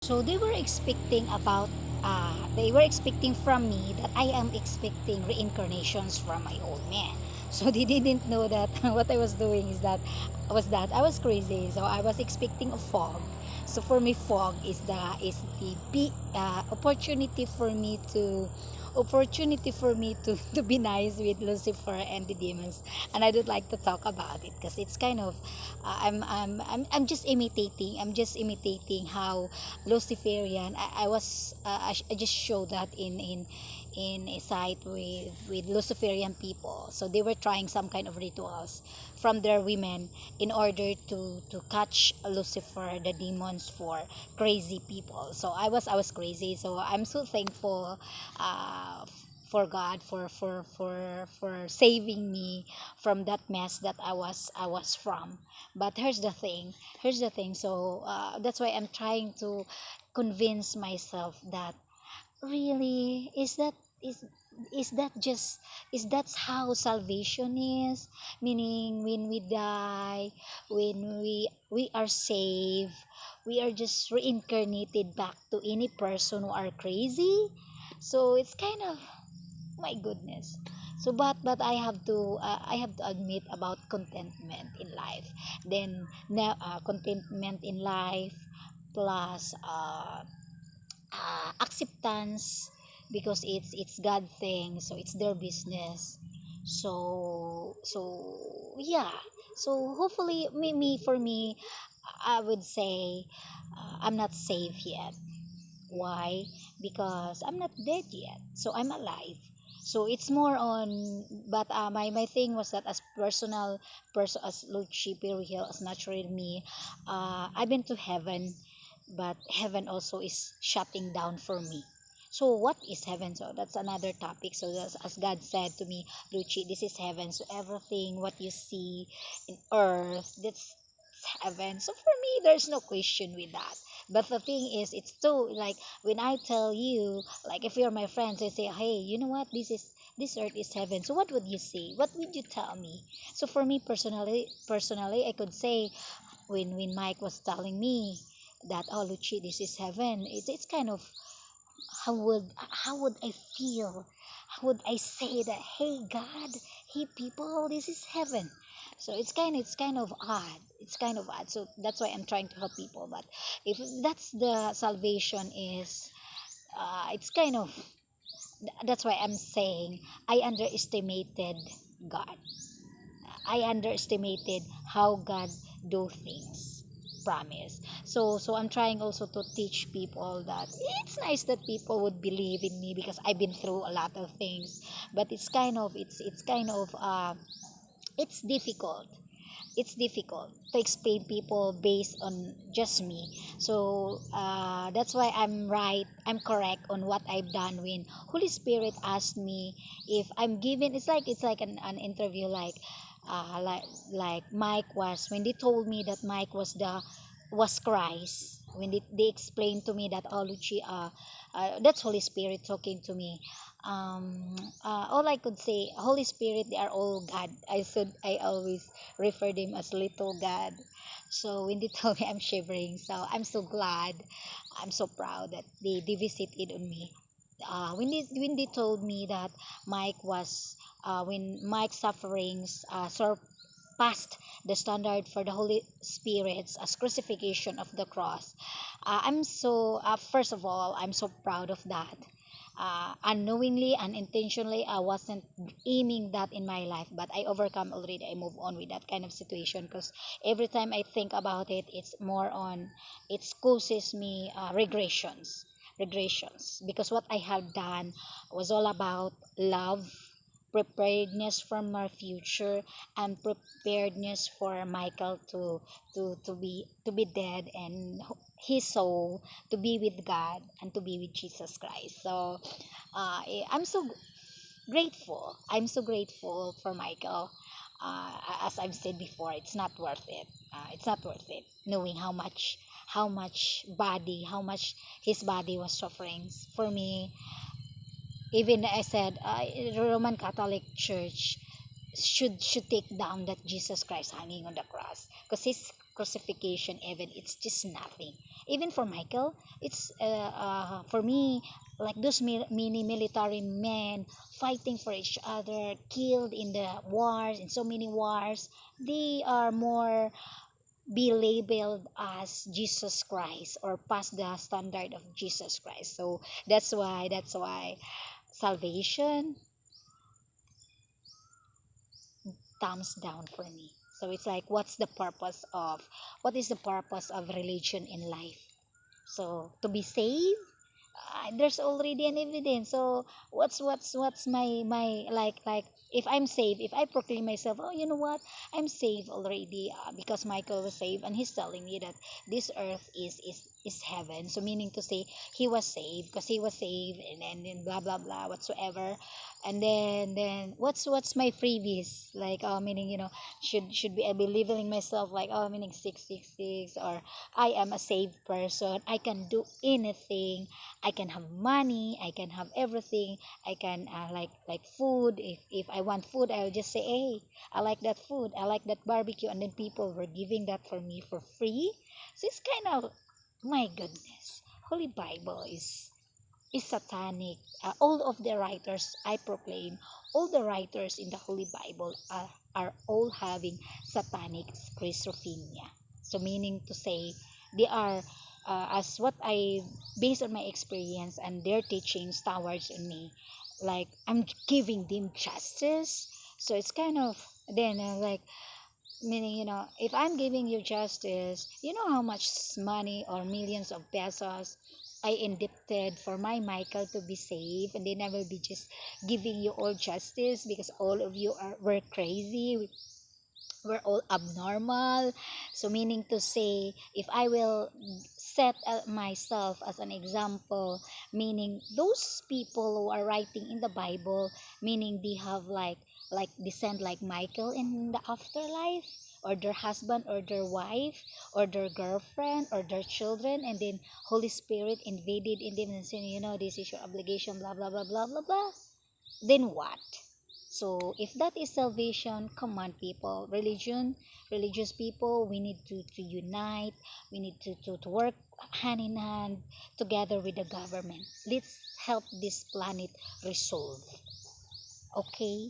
So they were expecting from me that I am expecting reincarnations from my old man. So they didn't know that what I was doing is that I was crazy. So I was expecting a fog. So for me, fog is the big opportunity for me to be nice with Lucifer and the demons. And I don't like to talk about it because it's kind of I'm just imitating how Luciferian. I just showed that in a site with Luciferian people. So they were trying some kind of rituals from their women in order to catch Lucifer, the demons, for crazy people. So I was crazy. So I'm so thankful uh, for God for saving me from that mess that I was from. But here's the thing. So that's why I'm trying to convince myself that really is that just is that's how salvation is, meaning when we die, when we are saved, we are just reincarnated back to any person who are crazy. So it's kind of, my goodness. So but I have to admit about contentment in life. Then now, contentment in life plus acceptance, because it's God thing, so it's their business. So yeah. So hopefully, for me, I would say, I'm not safe yet. Why? Because I'm not dead yet, so I'm alive. So it's more on, but my thing was that, as personal person, as Lucifer Hill, as natural me, I've been to heaven, but heaven also is shutting down for me. So what is heaven? So that's another topic. So that's, as God said to me, Luci, this is heaven. So everything what you see in earth, that's heaven. So for me, there's no question with that. But the thing is, it's so like, when I tell you, like if you're my friends, I say, hey, you know what? This earth is heaven. So what would you say? What would you tell me? So for me personally, I could say, when Mike was telling me that, oh, Luchi, this is heaven. It's kind of, how would I feel? How would I say that? Hey God, hey people, this is heaven. So it's kind of odd. It's kind of odd. So that's why I'm trying to help people. But if that's the salvation is, it's kind of, that's why I'm saying I underestimated God. I underestimated how God do things. Promise. So I'm trying also to teach people that it's nice that people would believe in me, because I've been through a lot of things. But it's difficult. It's difficult to explain people based on just me. So that's why I'm correct on what I've done when Holy Spirit asked me if I'm given. It's like an interview, uh, like like Mike was, when they told me that Mike was Christ, when they explained to me that, oh, Luci, that's Holy Spirit talking to me. All I could say, Holy Spirit, they are all God. I always refer them as little God. So when they told me, I'm shivering. So I'm so glad. I'm so proud that they visited on me. When they told me that Mike was when Mike's sufferings surpassed the standard for the Holy Spirit's as crucifixion of the cross. I'm so First of all, I'm so proud of that. Unknowingly, unintentionally, I wasn't aiming that in my life, but I overcome already. I move on with that kind of situation, because every time I think about it, it causes me regressions, because what I have done was all about love, preparedness for my future, and preparedness for Michael to be dead, and his soul to be with God and to be with Jesus Christ. So I'm so grateful. I'm so grateful for Michael. As I've said before, it's not worth it. It's not worth it, knowing how much his body was suffering for me. Even I said, Roman Catholic Church should take down that Jesus Christ hanging on the cross, because crucifixion, even it's just nothing. Even for Michael, it's for me, like those mini military men fighting for each other, killed in the wars, in so many wars, they are more be labeled as Jesus Christ or past the standard of Jesus Christ. So that's why salvation thumbs down for me. So it's like, what is the purpose of religion in life? So to be saved, there's already an evidence. So what's my like if I'm saved, if I proclaim myself, oh, you know what, I'm saved already, because Michael was saved, and he's telling me that this earth is heaven. So meaning to say, he was saved because he was saved, and blah blah blah whatsoever. And then what's my freebies, like, meaning, should be I be labeling myself like, meaning 666, or I am a saved person, I can do anything, I can have money, I can have everything, I can, like food. If I want food, I'll just say, hey, I like that food, I like that barbecue, and then people were giving that for me for free. So it's kind of, my goodness, Holy Bible is satanic. All of the writers, I proclaim, all the writers in the Holy Bible are all having satanic schizophrenia. So meaning to say, they are, as what I, based on my experience and their teachings towards me, like I'm giving them justice. So it's kind of, then, like, meaning, if I'm giving you justice, you know how much money or millions of pesos I indebted for my Michael to be saved, and then I will be just giving you all justice because all of you were crazy, we're all abnormal. So meaning to say, if I will set myself as an example, meaning those people who are writing in the Bible, meaning they have like descend like Michael in the afterlife, or their husband or their wife or their girlfriend or their children, and then Holy Spirit invaded in them and saying, this is your obligation, blah blah blah blah blah blah, then what? So if that is salvation, come on, people, religious people, we need to unite, we need to work hand in hand together with the government. Let's help this planet resolve. Okay?